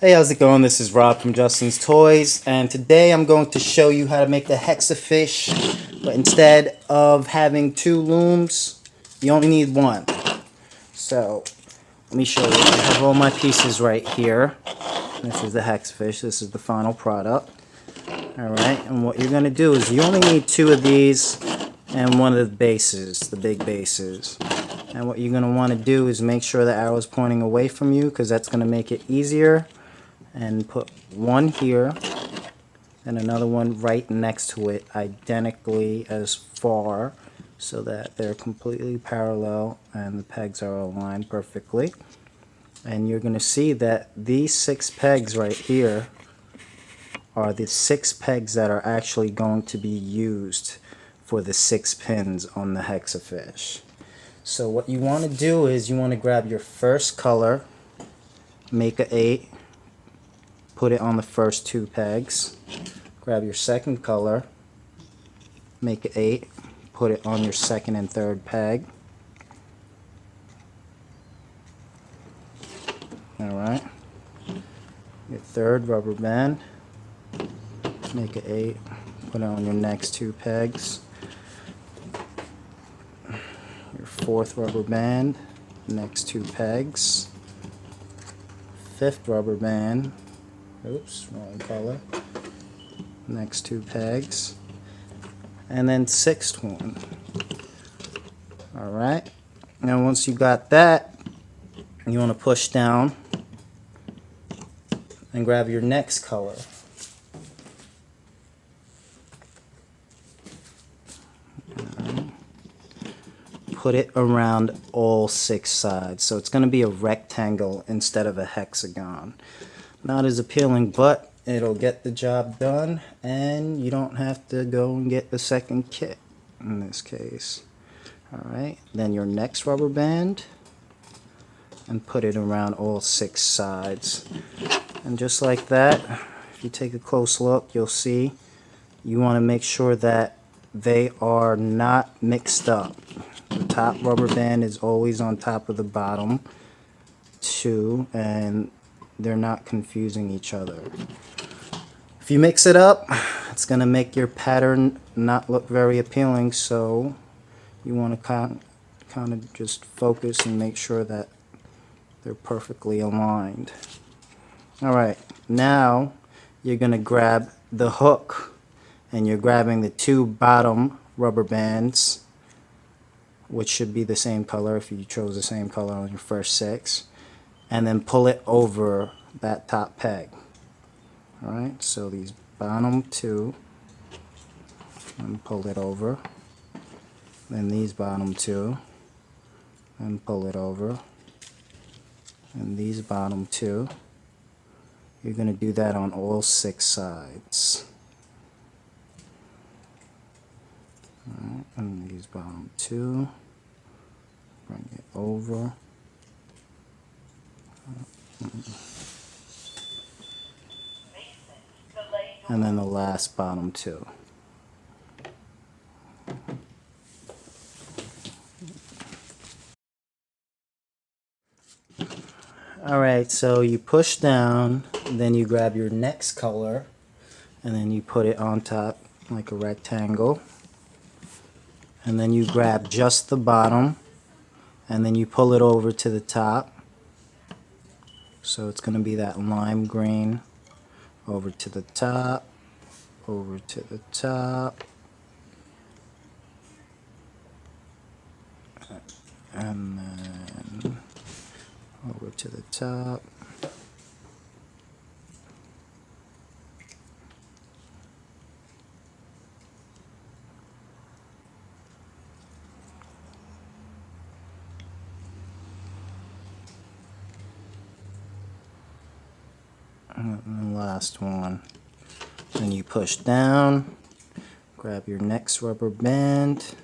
Hey, how's it going? This is Rob from Justin's Toys, and today I'm going to show you how to make the Hexa-fish, but instead of having two looms, you only need one. So, let me show you. I have all my pieces right here. This is the Hexa-fish. This is the final product. Alright, and what you're going to do is you only need two of these and one of the bases, the big bases. And what you're going to want to do is make sure the arrow is pointing away from you, because that's going to make it easier. And put one here and another one right next to it, identically as far, so that they're completely parallel and the pegs are aligned perfectly. And you're going to see that these 6 pegs right here are the 6 pegs that are actually going to be used for the 6 pins on the Hexa-fish. So what you want to do is you want to grab your first color, make a 8, put it on the first 2 pegs. Grab your second color, make it 8, put it on your second and third peg. Alright. Your third rubber band, make it 8, put it on your next 2 pegs. Your fourth rubber band, next 2 pegs. Fifth rubber band, oops, wrong color, next 2 pegs. And then sixth one. Alright, now once you got that, you want to push down and grab your next color. Put it around all 6 sides, so it's going to be a rectangle instead of a hexagon. Not as appealing, but it'll get the job done, and you don't have to go and get the second kit in this case. Alright, then your next rubber band, and put it around all 6 sides. And just like that, if you take a close look, you'll see you want to make sure that they are not mixed up. The top rubber band is always on top of the bottom 2, and they're not confusing each other. If you mix it up, it's going to make your pattern not look very appealing, so you want to kind of just focus and make sure that they're perfectly aligned. Alright, now you're going to grab the hook, and you're grabbing the 2 bottom rubber bands, which should be the same color if you chose the same color on your first 6, and then pull it over that top peg. Alright, so these bottom 2, and pull it over, then these bottom 2, and pull it over, and these bottom 2. You're going to do that on all 6 sides. Alright, and these bottom 2, bring it over, and then the last bottom 2. Alright, so you push down, then you grab your next color, and then you put it on top like a rectangle, and then you grab just the bottom, and then you pull it over to the top, so it's going to be that lime green, over to the top, over to the top, and then over to the top, and the last one. Then you push down, grab your next rubber band,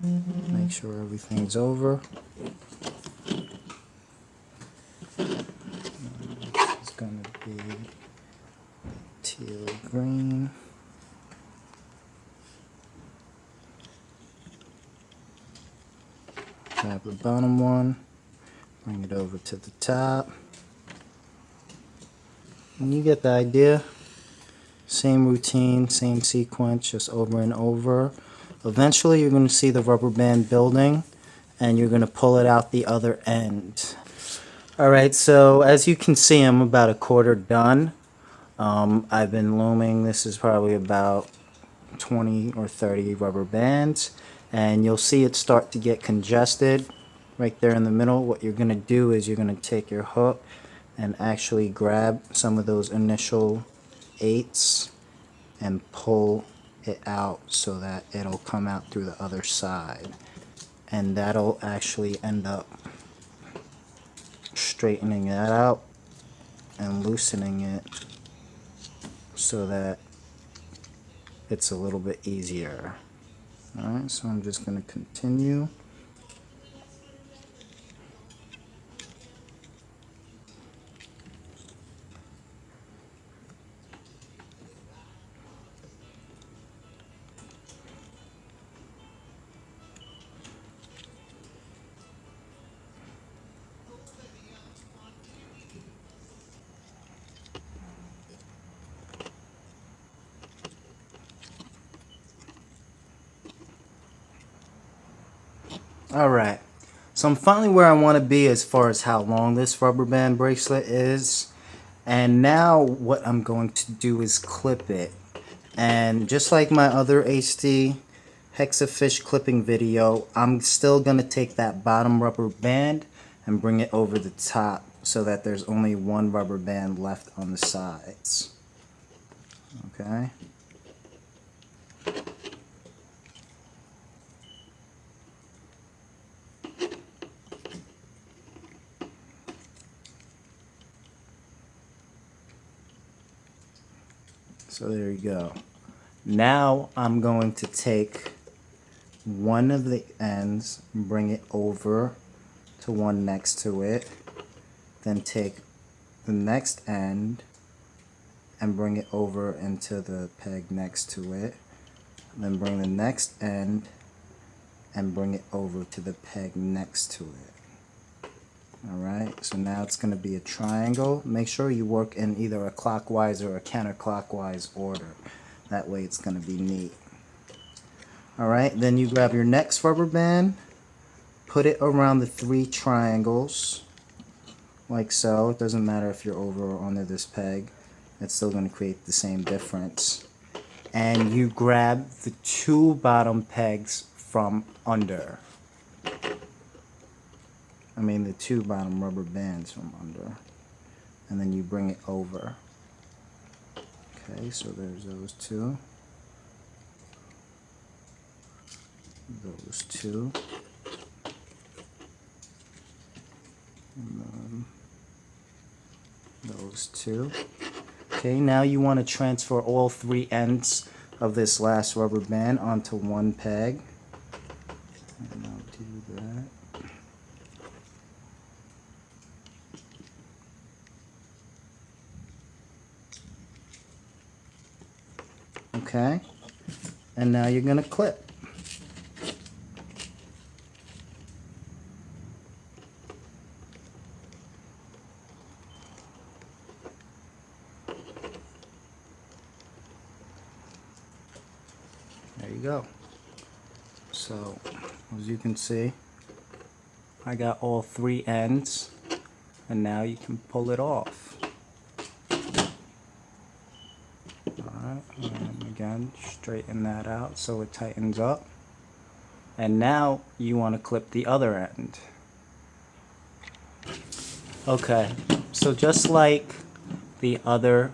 make sure everything's over. It's going to be teal green. Grab the bottom one, bring it over to the top, And you get the idea. Same routine, same sequence, just over and over. Eventually you're going to see the rubber band building, and you're going to pull it out the other end. Alright, so as you can see, I'm about a quarter done. I've been looming. This is probably about 20 or 30 rubber bands, and you'll see it start to get congested right there in the middle. What you're going to do is you're going to take your hook and actually grab some of those initial 8s and pull it out so that it'll come out through the other side, and that'll actually end up straightening that out and loosening it so that it's a little bit easier. Alright, so I'm just going to continue. Alright, so I'm finally where I want to be as far as how long this rubber band bracelet is. And now what I'm going to do is clip it. And just like my other HD Hexafish clipping video, I'm still going to take that bottom rubber band and bring it over the top so that there's only one rubber band left on the sides. Okay. So there you go. Now I'm going to take one of the ends, bring it over to one next to it, then take the next end and bring it over into the peg next to it, then bring the next end and bring it over to the peg next to it. Alright, so now it's going to be a triangle. Make sure you work in either a clockwise or a counterclockwise order. That way it's going to be neat. Alright, then you grab your next rubber band, put it around the 3 triangles, like so. It doesn't matter if you're over or under this peg. It's still going to create the same difference. And you grab the 2 bottom pegs from under. The 2 bottom rubber bands from under, and then you bring it over. Okay, so there's those 2, those 2, and then those 2. Okay, now you want to transfer all 3 ends of this last rubber band onto one peg, and I'll do that. Okay, and now you're going to clip. There you go. So, as you can see, I got all 3 ends, and now you can pull it off. Alright, and again, straighten that out so it tightens up. And now you want to clip the other end. Okay, so just like the other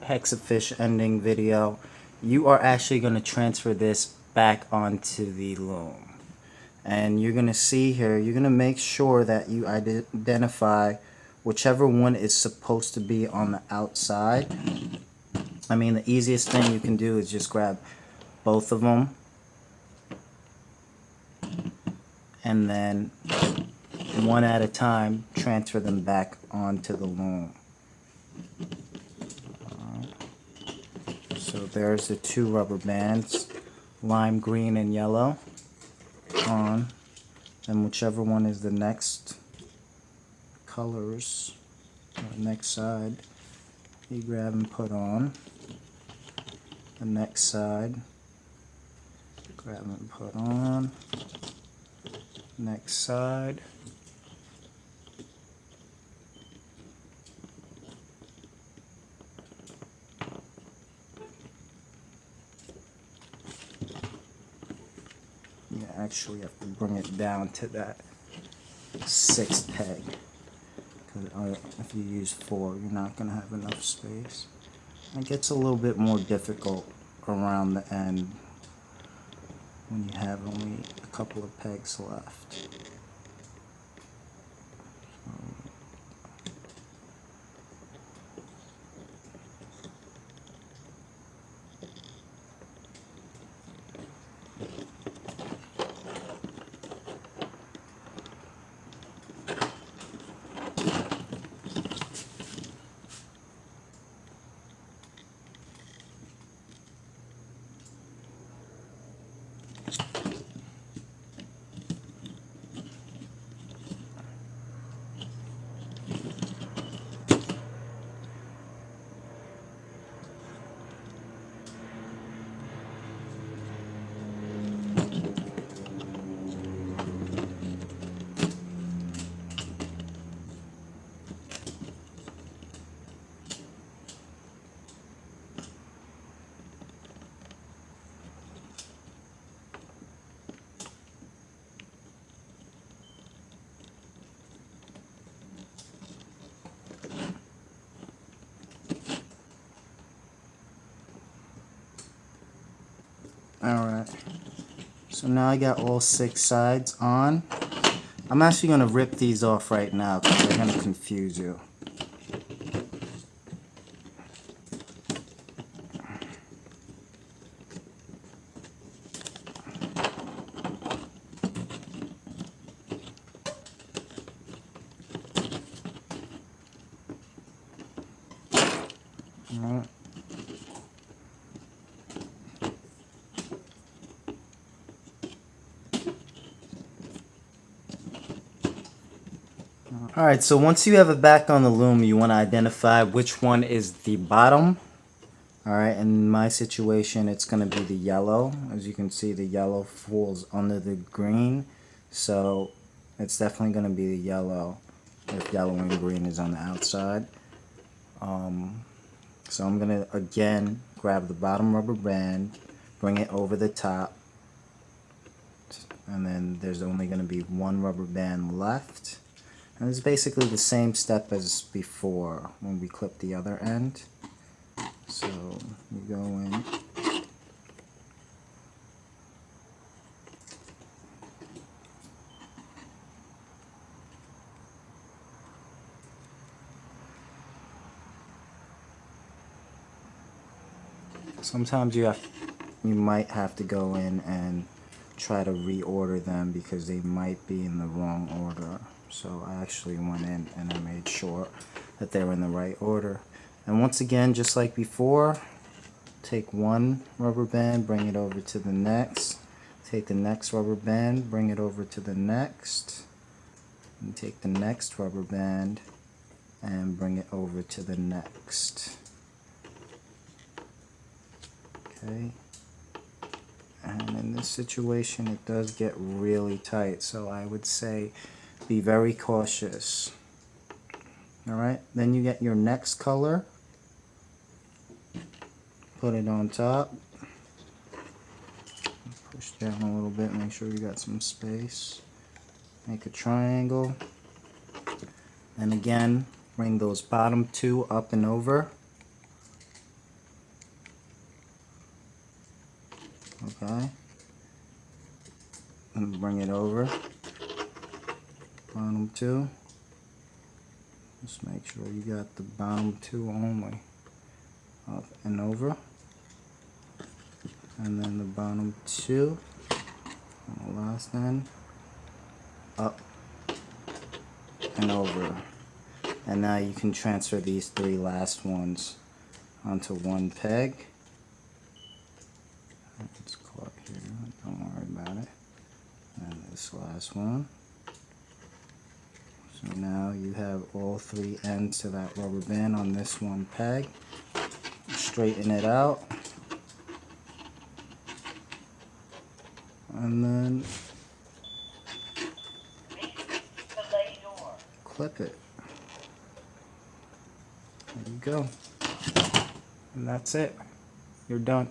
Hexafish ending video, you are actually going to transfer this back onto the loom. And you're going to see here, you're going to make sure that you identify whichever one is supposed to be on the outside. The easiest thing you can do is just grab both of them and then one at a time transfer them back onto the loom. So there's the 2 rubber bands, lime green and yellow on, and whichever one is the next colors, or next side, you grab and put on. The next side, grab and put on. Next side. You actually have to bring it down to that 6th peg, because if you use 4, you're not going to have enough space. It gets a little bit more difficult around the end when you have only a couple of pegs left. Alright, so now I got all 6 sides on. I'm actually going to rip these off right now because they're going to confuse you. Alright. Alright, so once you have it back on the loom, you want to identify which one is the bottom. Alright, in my situation, it's going to be the yellow. As you can see, the yellow falls under the green. So it's definitely going to be the yellow if yellow and green is on the outside. So I'm going to, again, grab the bottom rubber band, bring it over the top. And then there's only going to be one rubber band left. And it's basically the same step as before when we clip the other end. So you go in. Sometimes you might have to go in and try to reorder them because they might be in the wrong order. So I actually went in and I made sure that they were in the right order. And once again, just like before, take one rubber band, bring it over to the next. Take the next rubber band, bring it over to the next. And take the next rubber band and bring it over to the next. Okay. And in this situation, it does get really tight, so I would say be very cautious. Alright, then you get your next color, put it on top, push down a little bit, make sure you got some space, make a triangle, and again, bring those bottom 2 up and over. Okay, and bring it over, bottom 2, just make sure you got the bottom 2 only, up and over, and then the bottom 2 on the last end, up and over. And now you can transfer these 3 last ones onto one peg. It's caught here, don't worry about it. And this last one. So And now you have all three ends to that rubber band on this one peg. Straighten it out. And then clip it. There you go. And that's it. You're done.